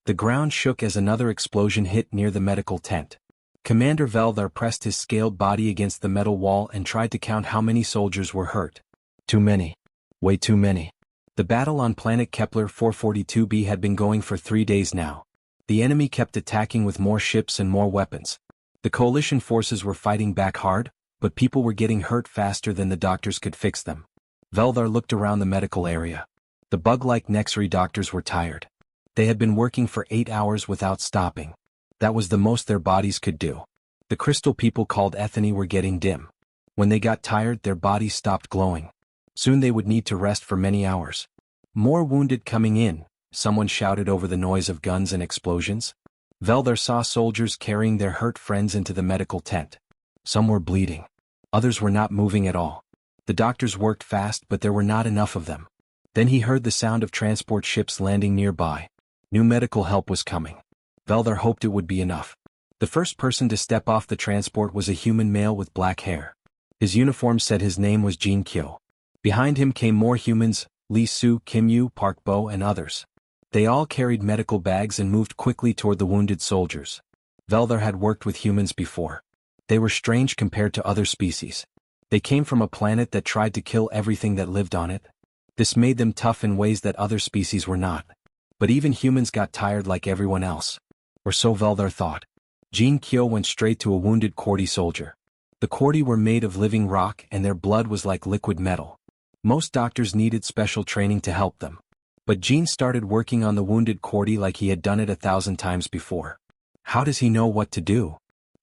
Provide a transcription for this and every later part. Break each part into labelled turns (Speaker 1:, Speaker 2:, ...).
Speaker 1: The ground shook as another explosion hit near the medical tent. Commander Veldar pressed his scaled body against the metal wall and tried to count how many soldiers were hurt. Too many. Way too many. The battle on planet Kepler 442b had been going for 3 days now. The enemy kept attacking with more ships and more weapons. The coalition forces were fighting back hard, but people were getting hurt faster than the doctors could fix them. Veldar looked around the medical area. The bug-like Nexri doctors were tired. They had been working for 8 hours without stopping. That was the most their bodies could do. The crystal people called Ethany were getting dim. When they got tired, their bodies stopped glowing. Soon they would need to rest for many hours. More wounded coming in, someone shouted over the noise of guns and explosions. Veldar saw soldiers carrying their hurt friends into the medical tent. Some were bleeding. Others were not moving at all. The doctors worked fast, but there were not enough of them. Then he heard the sound of transport ships landing nearby. New medical help was coming. Veldar hoped it would be enough. The first person to step off the transport was a human male with black hair. His uniform said his name was Jin Kyo. Behind him came more humans, Lee Su, Kim Yu, Park Bo, and others. They all carried medical bags and moved quickly toward the wounded soldiers. Veldar had worked with humans before. They were strange compared to other species. They came from a planet that tried to kill everything that lived on it. This made them tough in ways that other species were not. But even humans got tired like everyone else. Or so Veldar thought. Jin Kyo went straight to a wounded Kordi soldier. The Kordi were made of living rock and their blood was like liquid metal. Most doctors needed special training to help them. But Jin started working on the wounded Kordi like he had done it 1,000 times before. How does he know what to do?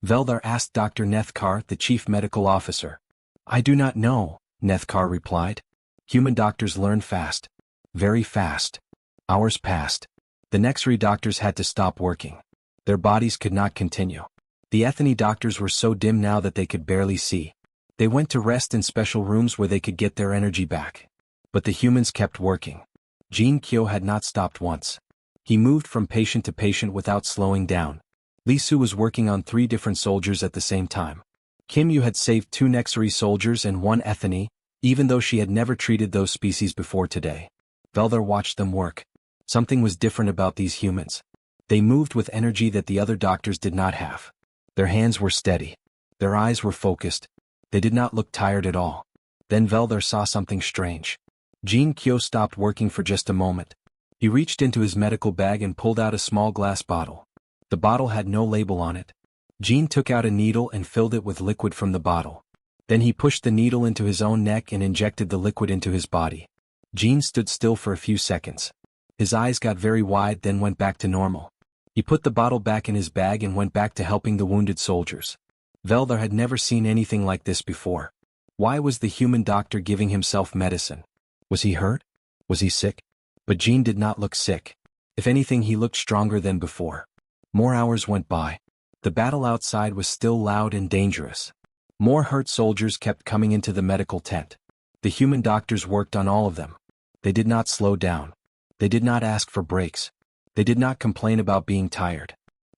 Speaker 1: Veldar asked Dr. Nethkar, the chief medical officer. I do not know, Nethkar replied. Human doctors learn fast. Very fast. Hours passed. The Nexri doctors had to stop working. Their bodies could not continue. The Ethany doctors were so dim now that they could barely see. They went to rest in special rooms where they could get their energy back. But the humans kept working. Jin Kyo had not stopped once. He moved from patient to patient without slowing down. Lee Su was working on 3 different soldiers at the same time. Kim Yu had saved 2 Nexri soldiers and 1 Ethany, even though she had never treated those species before today. Veldar watched them work. Something was different about these humans. They moved with energy that the other doctors did not have. Their hands were steady. Their eyes were focused. They did not look tired at all. Then Veldar saw something strange. Jin Kyo stopped working for just a moment. He reached into his medical bag and pulled out a small glass bottle. The bottle had no label on it. Jin took out a needle and filled it with liquid from the bottle. Then he pushed the needle into his own neck and injected the liquid into his body. Jin stood still for a few seconds. His eyes got very wide, then went back to normal. He put the bottle back in his bag and went back to helping the wounded soldiers. Veldar had never seen anything like this before. Why was the human doctor giving himself medicine? Was he hurt? Was he sick? But Jin did not look sick. If anything, he looked stronger than before. More hours went by. The battle outside was still loud and dangerous. More hurt soldiers kept coming into the medical tent. The human doctors worked on all of them. They did not slow down. They did not ask for breaks. They did not complain about being tired.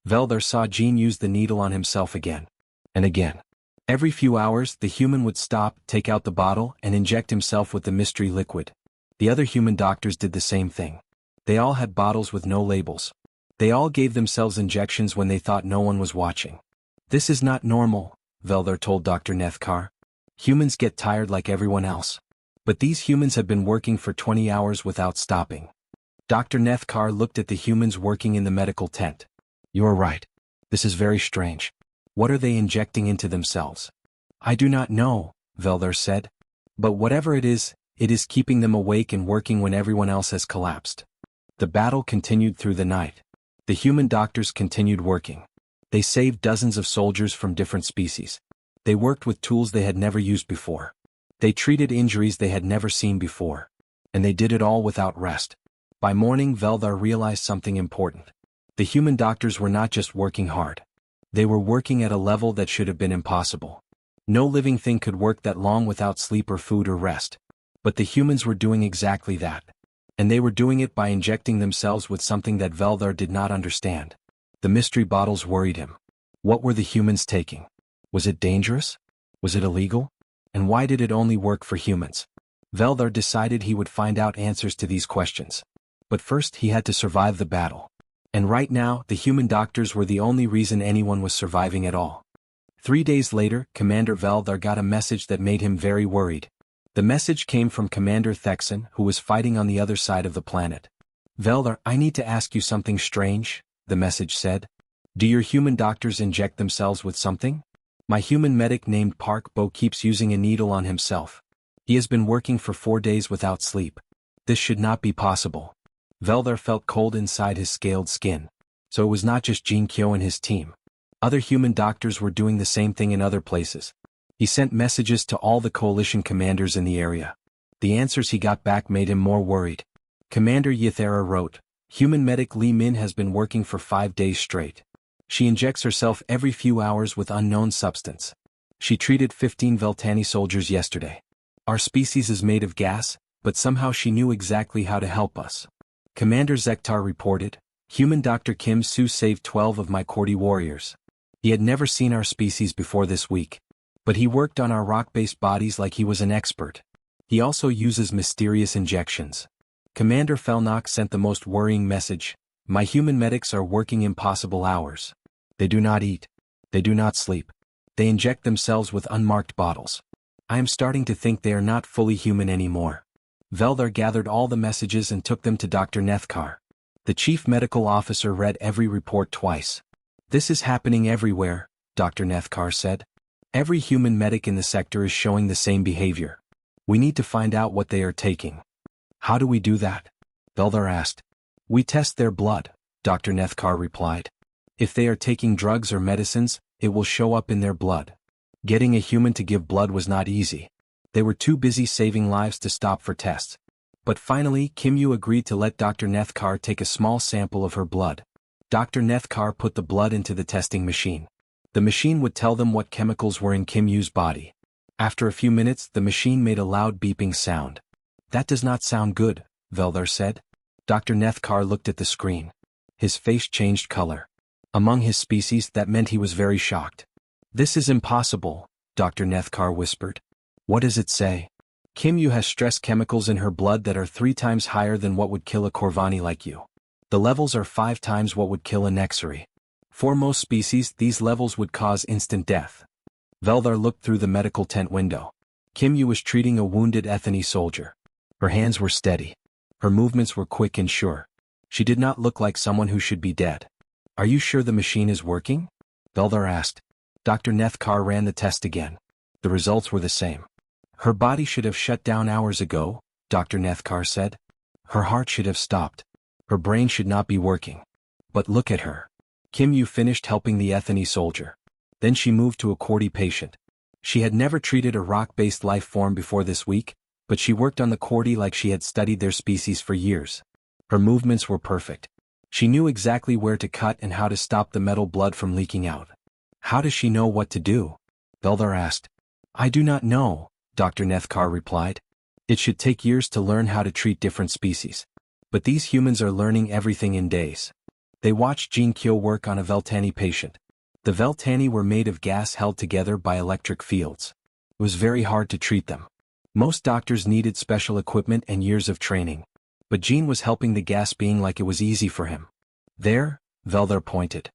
Speaker 1: Veldar saw Jin use the needle on himself again. And again. Every few hours, the human would stop, take out the bottle, and inject himself with the mystery liquid. The other human doctors did the same thing. They all had bottles with no labels. They all gave themselves injections when they thought no one was watching. This is not normal, Veldar told Dr. Nethkar. Humans get tired like everyone else. But these humans have been working for 20 hours without stopping. Dr. Nethkar looked at the humans working in the medical tent. You are right. This is very strange. What are they injecting into themselves? I do not know, Veldar said. But whatever it is keeping them awake and working when everyone else has collapsed. The battle continued through the night. The human doctors continued working. They saved dozens of soldiers from different species. They worked with tools they had never used before. They treated injuries they had never seen before. And they did it all without rest. By morning, Veldar realized something important. The human doctors were not just working hard. They were working at a level that should have been impossible. No living thing could work that long without sleep or food or rest. But the humans were doing exactly that. And they were doing it by injecting themselves with something that Veldar did not understand. The mystery bottles worried him. What were the humans taking? Was it dangerous? Was it illegal? And why did it only work for humans? Veldar decided he would find out answers to these questions. But first he had to survive the battle. And right now, the human doctors were the only reason anyone was surviving at all. 3 days later, Commander Veldar got a message that made him very worried. The message came from Commander Thexan, who was fighting on the other side of the planet. Veldar, I need to ask you something strange, the message said. Do your human doctors inject themselves with something? My human medic named Park Bo keeps using a needle on himself. He has been working for 4 days without sleep. This should not be possible. Veldar felt cold inside his scaled skin. So it was not just Jin Kyo and his team. Other human doctors were doing the same thing in other places. He sent messages to all the coalition commanders in the area. The answers he got back made him more worried. Commander Ythera wrote, Human medic Li Min has been working for 5 days straight. She injects herself every few hours with unknown substance. She treated 15 Veltani soldiers yesterday. Our species is made of gas, but somehow she knew exactly how to help us. Commander Zektar reported, Human Dr. Kim Soo saved 12 of my Kordi warriors. He had never seen our species before this week. But he worked on our rock-based bodies like he was an expert. He also uses mysterious injections. Commander Felnock sent the most worrying message, My human medics are working impossible hours. They do not eat. They do not sleep. They inject themselves with unmarked bottles. I am starting to think they are not fully human anymore. Veldar gathered all the messages and took them to Dr. Nethkar. The chief medical officer read every report twice. This is happening everywhere, Dr. Nethkar said. Every human medic in the sector is showing the same behavior. We need to find out what they are taking. How do we do that? Veldar asked. We test their blood, Dr. Nethkar replied. If they are taking drugs or medicines, it will show up in their blood. Getting a human to give blood was not easy. They were too busy saving lives to stop for tests. But finally, Kim Yu agreed to let Dr. Nethkar take a small sample of her blood. Dr. Nethkar put the blood into the testing machine. The machine would tell them what chemicals were in Kim Yu's body. After a few minutes, the machine made a loud beeping sound. That does not sound good, Veldar said. Dr. Nethkar looked at the screen. His face changed color. Among his species, that meant he was very shocked. This is impossible, Dr. Nethkar whispered. What does it say? Kim Yu has stress chemicals in her blood that are 3 times higher than what would kill a Corvani like you. The levels are 5 times what would kill a Nexari. For most species, these levels would cause instant death. Veldar looked through the medical tent window. Kim Yu was treating a wounded Ethany soldier. Her hands were steady. Her movements were quick and sure. She did not look like someone who should be dead. Are you sure the machine is working? Veldar asked. Dr. Nethkar ran the test again. The results were the same. Her body should have shut down hours ago, Dr. Nethkar said. Her heart should have stopped. Her brain should not be working. But look at her. Kim Yu finished helping the Ethany soldier. Then she moved to a Kordi patient. She had never treated a rock-based life form before this week, but she worked on the Kordi like she had studied their species for years. Her movements were perfect. She knew exactly where to cut and how to stop the metal blood from leaking out. How does she know what to do? Veldar asked. I do not know, Dr. Nethkar replied. It should take years to learn how to treat different species. But these humans are learning everything in days. They watched Jin Kyo work on a Veltani patient. The Veltani were made of gas held together by electric fields. It was very hard to treat them. Most doctors needed special equipment and years of training. But Jin was helping the gas being like it was easy for him. There, Veldar pointed.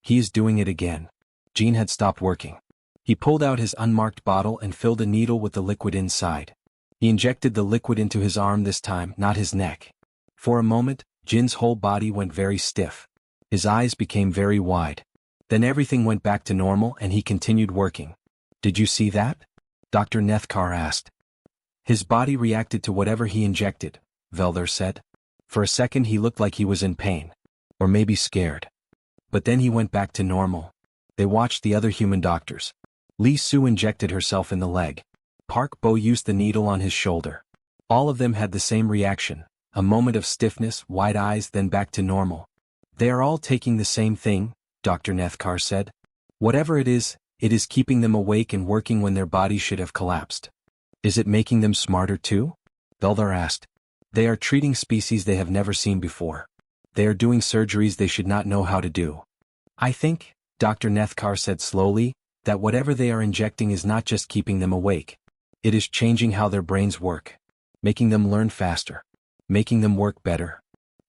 Speaker 1: He is doing it again. Jin had stopped working. He pulled out his unmarked bottle and filled a needle with the liquid inside. He injected the liquid into his arm this time, not his neck. For a moment, Jin's whole body went very stiff. His eyes became very wide. Then everything went back to normal and he continued working. Did you see that? Dr. Nethkar asked. His body reacted to whatever he injected, Veldar said. For a second he looked like he was in pain. Or maybe scared. But then he went back to normal. They watched the other human doctors. Li Su injected herself in the leg. Park Bo used the needle on his shoulder. All of them had the same reaction, a moment of stiffness, wide eyes, then back to normal. They are all taking the same thing, Dr. Nethkar said. Whatever it is keeping them awake and working when their bodies should have collapsed. Is it making them smarter too? Veldar asked. They are treating species they have never seen before. They are doing surgeries they should not know how to do. I think, Dr. Nethkar said slowly, that whatever they are injecting is not just keeping them awake. It is changing how their brains work. Making them learn faster. Making them work better.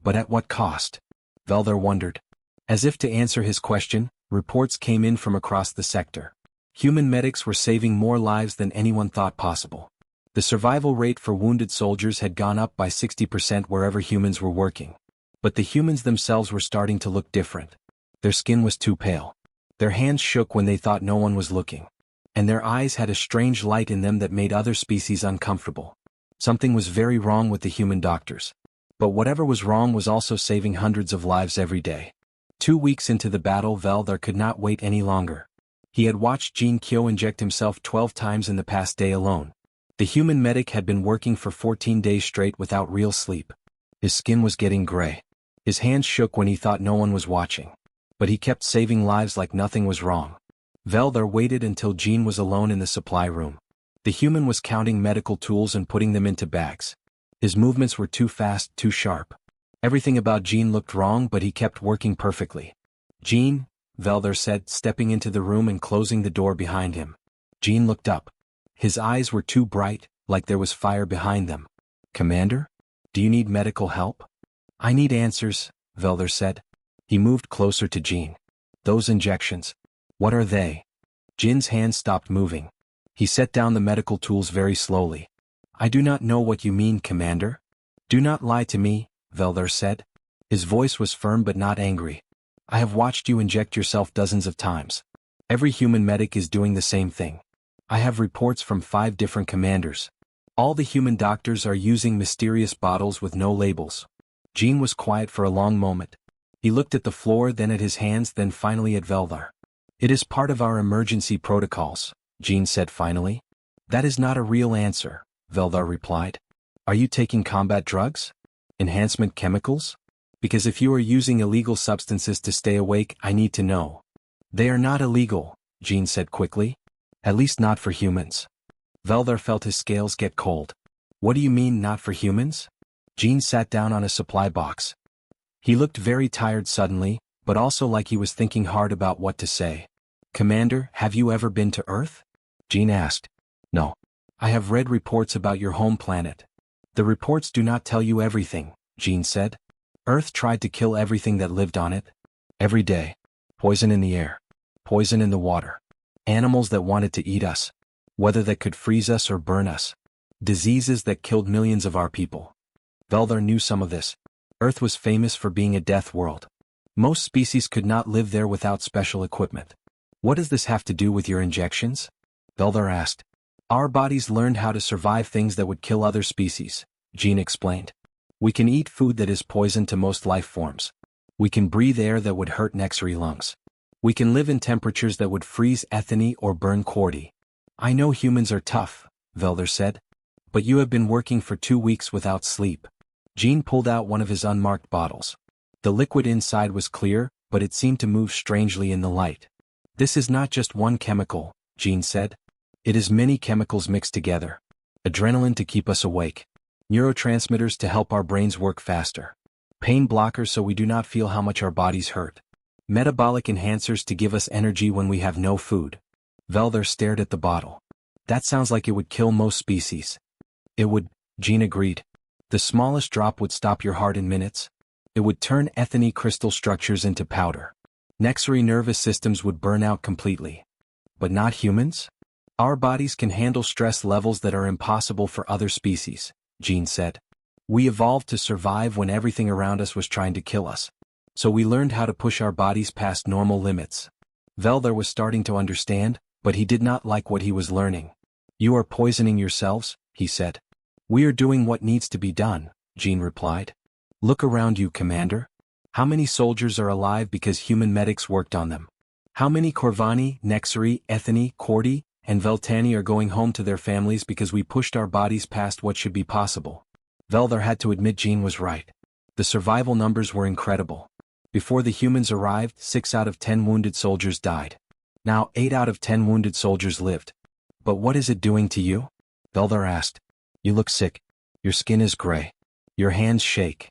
Speaker 1: But at what cost? Veldar wondered. As if to answer his question, reports came in from across the sector. Human medics were saving more lives than anyone thought possible. The survival rate for wounded soldiers had gone up by 60% wherever humans were working. But the humans themselves were starting to look different. Their skin was too pale. Their hands shook when they thought no one was looking. And their eyes had a strange light in them that made other species uncomfortable. Something was very wrong with the human doctors. But whatever was wrong was also saving hundreds of lives every day. 2 weeks into the battle, Veldar could not wait any longer. He had watched Jean Kyo inject himself 12 times in the past day alone. The human medic had been working for 14 days straight without real sleep. His skin was getting gray. His hands shook when he thought no one was watching. But he kept saving lives like nothing was wrong. Veldar waited until Jean was alone in the supply room. The human was counting medical tools and putting them into bags. His movements were too fast, too sharp. Everything about Jean looked wrong, but he kept working perfectly. "Jean," Veldar said, stepping into the room and closing the door behind him. Jean looked up. His eyes were too bright, like there was fire behind them. "Commander? Do you need medical help?" "I need answers," Veldar said. He moved closer to Jean. "Those injections. What are they?" Jin's hands stopped moving. He set down the medical tools very slowly. "I do not know what you mean, Commander." "Do not lie to me," Veldar said. His voice was firm but not angry. "I have watched you inject yourself dozens of times. Every human medic is doing the same thing. I have reports from 5 different commanders. All the human doctors are using mysterious bottles with no labels." Jean was quiet for a long moment. He looked at the floor, then at his hands, then finally at Veldar. "It is part of our emergency protocols," Jean said finally. "That is not a real answer," Veldar replied. "Are you taking combat drugs? Enhancement chemicals? Because if you are using illegal substances to stay awake, I need to know." "They are not illegal," Jean said quickly. "At least not for humans." Veldar felt his scales get cold. "What do you mean, not for humans?" Jean sat down on a supply box. He looked very tired suddenly, but also like he was thinking hard about what to say. "Commander, have you ever been to Earth?" Jean asked. "No. I have read reports about your home planet." "The reports do not tell you everything," Jean said. "Earth tried to kill everything that lived on it. Every day. Poison in the air. Poison in the water. Animals that wanted to eat us. Weather that could freeze us or burn us. Diseases that killed millions of our people." Veldar knew some of this. Earth was famous for being a death world. Most species could not live there without special equipment. "What does this have to do with your injections?" Veldar asked. "Our bodies learned how to survive things that would kill other species," Jean explained. "We can eat food that is poison to most life forms. We can breathe air that would hurt Nexary lungs. We can live in temperatures that would freeze Ethany or burn Cordy." "I know humans are tough," Veldar said. "But you have been working for 2 weeks without sleep." Jean pulled out one of his unmarked bottles. The liquid inside was clear, but it seemed to move strangely in the light. "This is not just one chemical," Jean said. "It is many chemicals mixed together. Adrenaline to keep us awake. Neurotransmitters to help our brains work faster. Pain blockers so we do not feel how much our bodies hurt. Metabolic enhancers to give us energy when we have no food." Veldar stared at the bottle. "That sounds like it would kill most species." "It would," Jean agreed. "The smallest drop would stop your heart in minutes. It would turn Ethany crystal structures into powder. Nexary nervous systems would burn out completely." "But not humans? Our bodies can handle stress levels that are impossible for other species," Jean said. "We evolved to survive when everything around us was trying to kill us. So we learned how to push our bodies past normal limits." Veldar was starting to understand, but he did not like what he was learning. "You are poisoning yourselves," he said. "We are doing what needs to be done," Jean replied. "Look around you, Commander. How many soldiers are alive because human medics worked on them? How many Corvani, Nexary, Ethany, Cordy, and Veltani are going home to their families because we pushed our bodies past what should be possible?" Veldar had to admit Jean was right. The survival numbers were incredible. Before the humans arrived, 6 out of 10 wounded soldiers died. Now 8 out of 10 wounded soldiers lived. "But what is it doing to you?" Veldar asked. "You look sick. Your skin is gray. Your hands shake."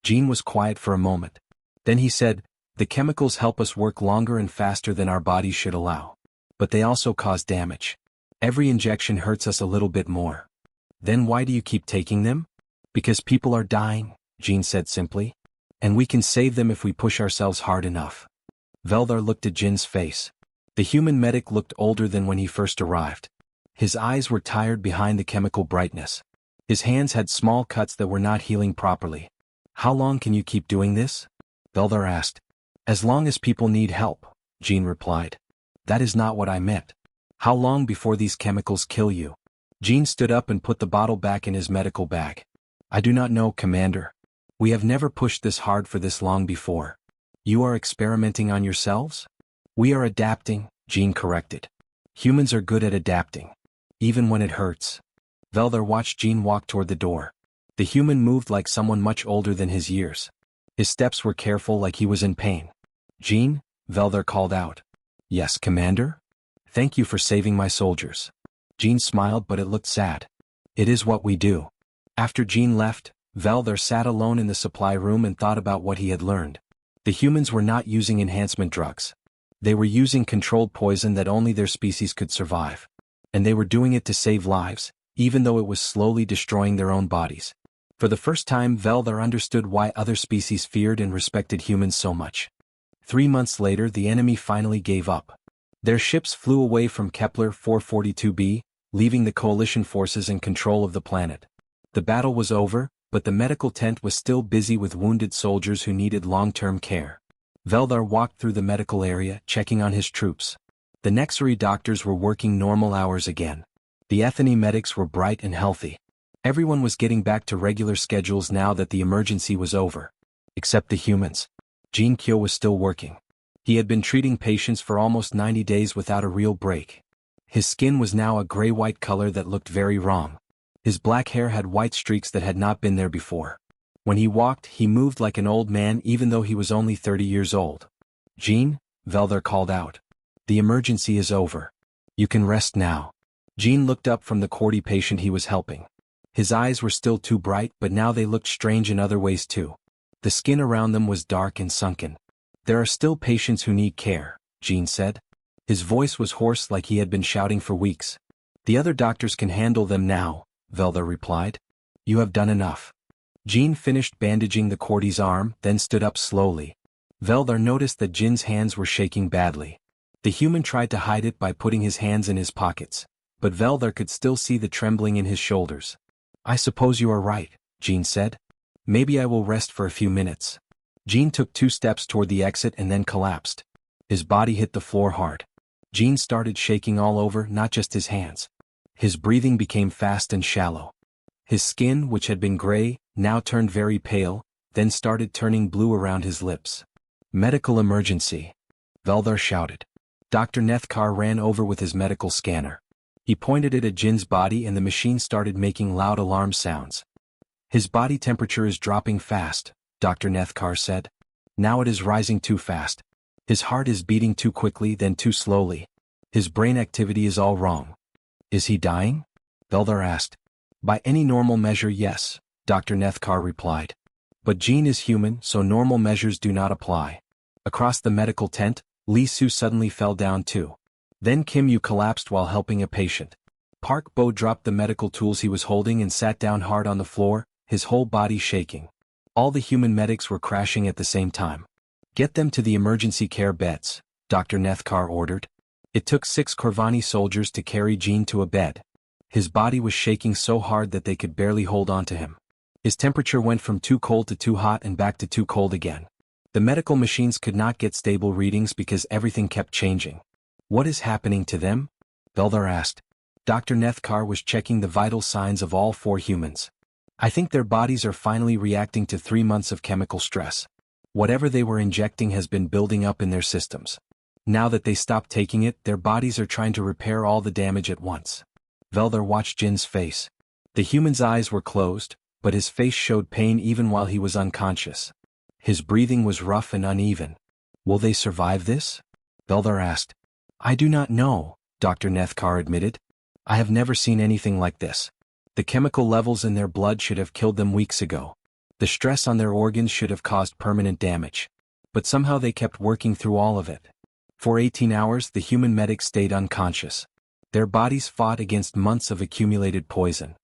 Speaker 1: Jean was quiet for a moment. Then he said, "The chemicals help us work longer and faster than our bodies should allow. But they also cause damage. Every injection hurts us a little bit more." "Then why do you keep taking them?" "Because people are dying," Jean said simply. And we can save them if we push ourselves hard enough. Veldar looked at Jin's face. The human medic looked older than when he first arrived. His eyes were tired behind the chemical brightness. His hands had small cuts that were not healing properly. How long can you keep doing this? Veldar asked. As long as people need help, Jin replied. That is not what I meant. How long before these chemicals kill you? Jin stood up and put the bottle back in his medical bag. I do not know, Commander. We have never pushed this hard for this long before. You are experimenting on yourselves? We are adapting, Jin corrected. Humans are good at adapting. Even when it hurts. Veldar watched Jin walk toward the door. The human moved like someone much older than his years. His steps were careful like he was in pain. Jin, Veldar called out. Yes, Commander? Thank you for saving my soldiers. Jin smiled, but it looked sad. It is what we do. After Jin left, Veldar sat alone in the supply room and thought about what he had learned. The humans were not using enhancement drugs. They were using controlled poison that only their species could survive. And they were doing it to save lives, even though it was slowly destroying their own bodies. For the first time, Veldar understood why other species feared and respected humans so much. 3 months later, the enemy finally gave up. Their ships flew away from Kepler 442b, leaving the coalition forces in control of the planet. The battle was over, but the medical tent was still busy with wounded soldiers who needed long-term care. Veldar walked through the medical area, checking on his troops. The Nexari doctors were working normal hours again. The Ethany medics were bright and healthy. Everyone was getting back to regular schedules now that the emergency was over. Except the humans. Jin Kyo was still working. He had been treating patients for almost 90 days without a real break. His skin was now a gray-white color that looked very wrong. His black hair had white streaks that had not been there before. When he walked, he moved like an old man even though he was only 30 years old. Jin, Veldar called out. The emergency is over. You can rest now. Jin looked up from the Cordy patient he was helping. His eyes were still too bright, but now they looked strange in other ways too. The skin around them was dark and sunken. There are still patients who need care, Jin said. His voice was hoarse like he had been shouting for weeks. The other doctors can handle them now, Veldar replied. You have done enough. Jin finished bandaging the Cordy's arm, then stood up slowly. Veldar noticed that Jin's hands were shaking badly. The human tried to hide it by putting his hands in his pockets, but Veldar could still see the trembling in his shoulders. I suppose you are right, Jin said. Maybe I will rest for a few minutes. Jin took 2 steps toward the exit and then collapsed. His body hit the floor hard. Jin started shaking all over, not just his hands. His breathing became fast and shallow. His skin, which had been gray, now turned very pale, then started turning blue around his lips. Medical emergency. Veldar shouted. Dr. Nethkar ran over with his medical scanner. He pointed it at Jin's body and the machine started making loud alarm sounds. His body temperature is dropping fast, Dr. Nethkar said. Now it is rising too fast. His heart is beating too quickly, then too slowly. His brain activity is all wrong. Is he dying? Veldar asked. By any normal measure, yes, Dr. Nethkar replied. But Jin is human, so normal measures do not apply. Across the medical tent, Lee Su suddenly fell down too. Then Kim Yu collapsed while helping a patient. Park Bo dropped the medical tools he was holding and sat down hard on the floor, his whole body shaking. All the human medics were crashing at the same time. Get them to the emergency care beds, Dr. Nethkar ordered. It took 6 Korvani soldiers to carry Jin to a bed. His body was shaking so hard that they could barely hold on to him. His temperature went from too cold to too hot and back to too cold again. The medical machines could not get stable readings because everything kept changing. What is happening to them? Veldar asked. Dr. Nethkar was checking the vital signs of all 4 humans. I think their bodies are finally reacting to 3 months of chemical stress. Whatever they were injecting has been building up in their systems. Now that they stopped taking it, their bodies are trying to repair all the damage at once. Veldar watched Jin's face. The human's eyes were closed, but his face showed pain even while he was unconscious. His breathing was rough and uneven. Will they survive this? Veldar asked. I do not know, Dr. Nethkar admitted. I have never seen anything like this. The chemical levels in their blood should have killed them weeks ago. The stress on their organs should have caused permanent damage. But somehow they kept working through all of it. For 18 hours, the human medics stayed unconscious. Their bodies fought against months of accumulated poison.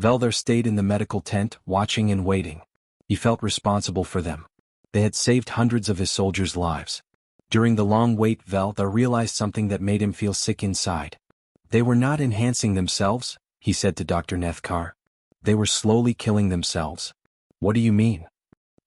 Speaker 1: Veldar stayed in the medical tent, watching and waiting. He felt responsible for them. They had saved hundreds of his soldiers' lives. During the long wait, Veldar realized something that made him feel sick inside. They were not enhancing themselves, he said to Dr. Nethkar. They were slowly killing themselves. What do you mean?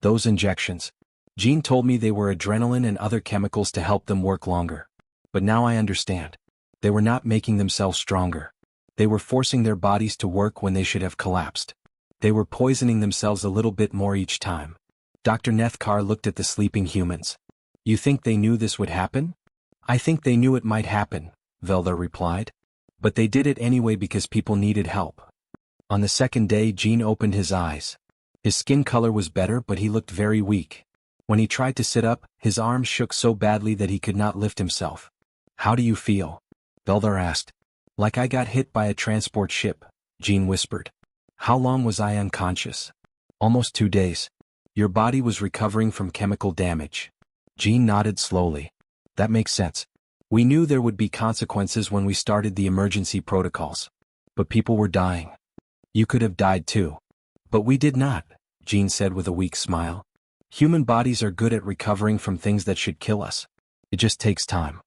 Speaker 1: Those injections. Jean told me they were adrenaline and other chemicals to help them work longer. But now I understand. They were not making themselves stronger. They were forcing their bodies to work when they should have collapsed. They were poisoning themselves a little bit more each time. Dr. Nethkar looked at the sleeping humans. You think they knew this would happen? I think they knew it might happen, Veldar replied. But they did it anyway because people needed help. On the second day, Jean opened his eyes. His skin color was better, but he looked very weak. When he tried to sit up, his arms shook so badly that he could not lift himself. How do you feel? Veldar asked. Like I got hit by a transport ship, Jean whispered. How long was I unconscious? Almost 2 days. Your body was recovering from chemical damage. Jean nodded slowly. That makes sense. We knew there would be consequences when we started the emergency protocols. But people were dying. You could have died too. But we did not, Jean said with a weak smile. Human bodies are good at recovering from things that should kill us. It just takes time.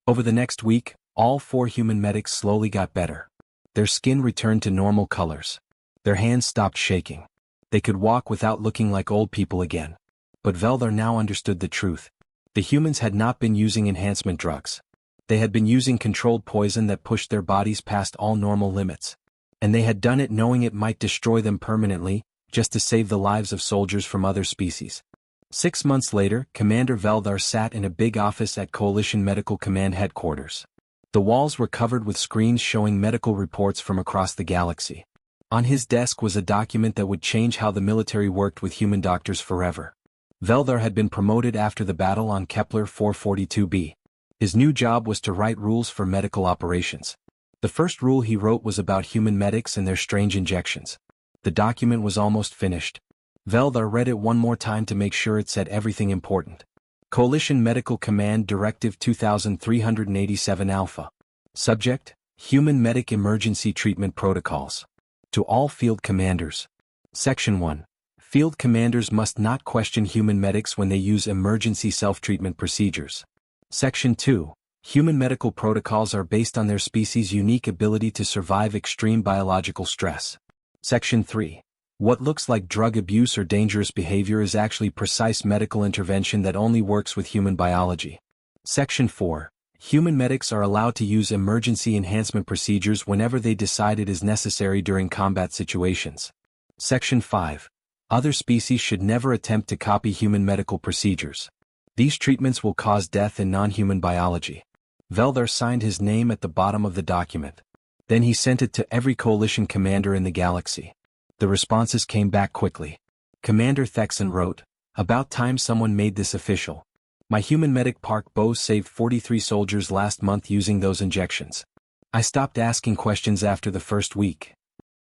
Speaker 1: Over the next week, all 4 human medics slowly got better. Their skin returned to normal colors. Their hands stopped shaking. They could walk without looking like old people again. But Veldar now understood the truth. The humans had not been using enhancement drugs. They had been using controlled poison that pushed their bodies past all normal limits. And they had done it knowing it might destroy them permanently, just to save the lives of soldiers from other species. 6 months later, Commander Veldar sat in a big office at Coalition Medical Command headquarters. The walls were covered with screens showing medical reports from across the galaxy. On his desk was a document that would change how the military worked with human doctors forever. Veldar had been promoted after the battle on Kepler 442b. His new job was to write rules for medical operations. The first rule he wrote was about human medics and their strange injections. The document was almost finished. Veldar read it one more time to make sure it said everything important. Coalition Medical Command Directive 2387 Alpha. Subject: Human Medic Emergency Treatment Protocols. To all field commanders. Section 1. Field commanders must not question human medics when they use emergency self-treatment procedures. Section 2. Human medical protocols are based on their species' unique ability to survive extreme biological stress. Section 3. What looks like drug abuse or dangerous behavior is actually precise medical intervention that only works with human biology. Section 4. Human medics are allowed to use emergency enhancement procedures whenever they decide it is necessary during combat situations. Section 5. Other species should never attempt to copy human medical procedures. These treatments will cause death in non-human biology. Veldar signed his name at the bottom of the document. Then he sent it to every coalition commander in the galaxy. The responses came back quickly. Commander Thexan wrote, "About time someone made this official. My human medic Park Bose saved 43 soldiers last month using those injections. I stopped asking questions after the first week."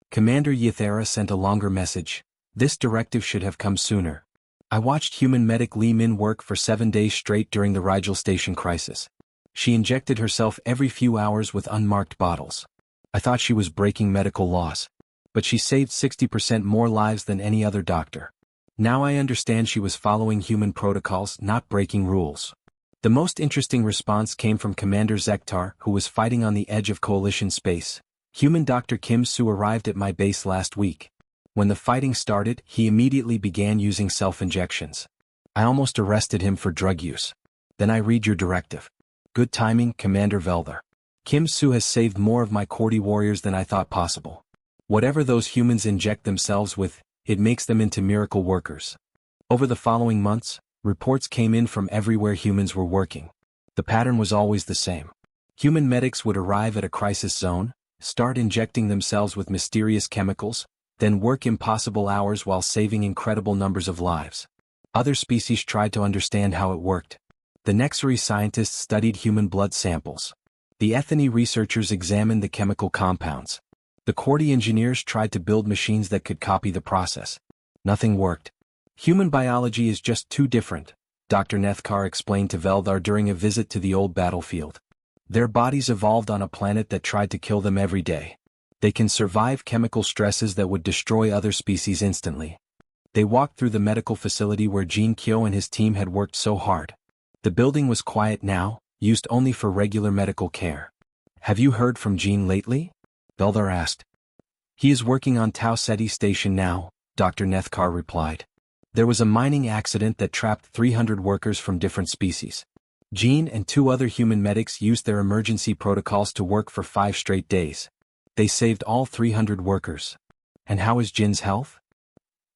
Speaker 1: Commander Ythera sent a longer message. "This directive should have come sooner. I watched human medic Li Min work for 7 days straight during the Rigel Station crisis. She injected herself every few hours with unmarked bottles. I thought she was breaking medical laws. But she saved 60% more lives than any other doctor. Now I understand she was following human protocols, not breaking rules." The most interesting response came from Commander Zektar, who was fighting on the edge of Coalition space. "Human Dr. Kim Su arrived at my base last week. When the fighting started, he immediately began using self-injections. I almost arrested him for drug use. Then I read your directive. Good timing, Commander Veldar. Kim Su has saved more of my Cordy warriors than I thought possible. Whatever those humans inject themselves with, it makes them into miracle workers." Over the following months, reports came in from everywhere humans were working. The pattern was always the same. Human medics would arrive at a crisis zone, start injecting themselves with mysterious chemicals, then work impossible hours while saving incredible numbers of lives. Other species tried to understand how it worked. The Nexari scientists studied human blood samples. The Ethany researchers examined the chemical compounds. The Cordy engineers tried to build machines that could copy the process. Nothing worked. Human biology is just too different, Dr. Nethkar explained to Veldar during a visit to the old battlefield. Their bodies evolved on a planet that tried to kill them every day. They can survive chemical stresses that would destroy other species instantly. They walked through the medical facility where Jin Kyo and his team had worked so hard. The building was quiet now, used only for regular medical care. Have you heard from Jin lately? Veldar asked. He is working on Tau Ceti Station now, Dr. Nethkar replied. There was a mining accident that trapped 300 workers from different species. Jin and 2 other human medics used their emergency protocols to work for 5 straight days. They saved all 300 workers. And how is Jin's health?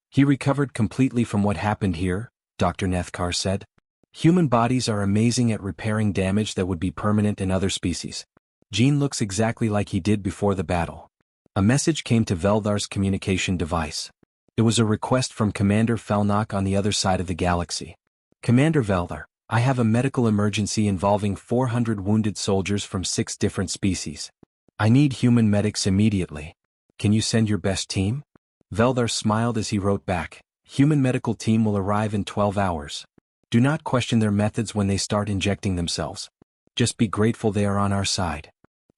Speaker 1: He recovered completely from what happened here, Dr. Nethkar said. Human bodies are amazing at repairing damage that would be permanent in other species. Jin looks exactly like he did before the battle. A message came to Veldar's communication device. It was a request from Commander Felnock on the other side of the galaxy. Commander Veldar, I have a medical emergency involving 400 wounded soldiers from 6 different species. I need human medics immediately. Can you send your best team? Veldar smiled as he wrote back, Human medical team will arrive in 12 hours. Do not question their methods when they start injecting themselves. Just be grateful they are on our side.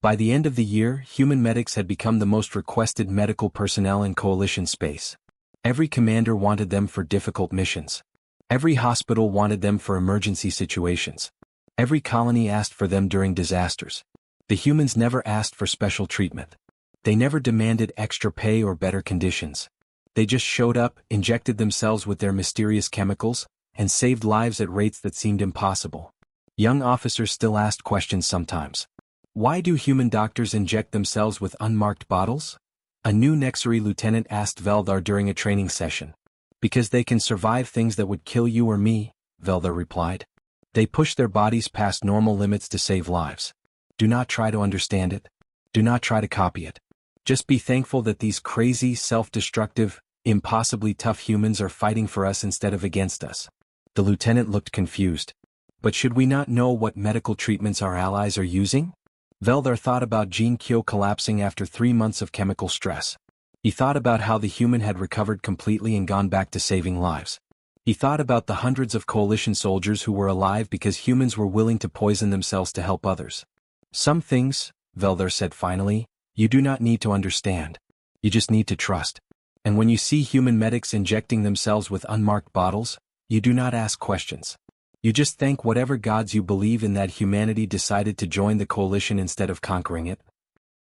Speaker 1: By the end of the year, human medics had become the most requested medical personnel in Coalition space. Every commander wanted them for difficult missions. Every hospital wanted them for emergency situations. Every colony asked for them during disasters. The humans never asked for special treatment. They never demanded extra pay or better conditions. They just showed up, injected themselves with their mysterious chemicals, and saved lives at rates that seemed impossible. Young officers still asked questions sometimes. Why do human doctors inject themselves with unmarked bottles? A new Nexari lieutenant asked Veldar during a training session. Because they can survive things that would kill you or me, Veldar replied. They push their bodies past normal limits to save lives. Do not try to understand it. Do not try to copy it. Just be thankful that these crazy, self-destructive, impossibly tough humans are fighting for us instead of against us. The lieutenant looked confused. But should we not know what medical treatments our allies are using? Veldar thought about Jin Kyo collapsing after 3 months of chemical stress. He thought about how the human had recovered completely and gone back to saving lives. He thought about the hundreds of Coalition soldiers who were alive because humans were willing to poison themselves to help others. Some things, Veldar said finally, you do not need to understand. You just need to trust. And when you see human medics injecting themselves with unmarked bottles, you do not ask questions. You just thank whatever gods you believe in that humanity decided to join the Coalition instead of conquering it.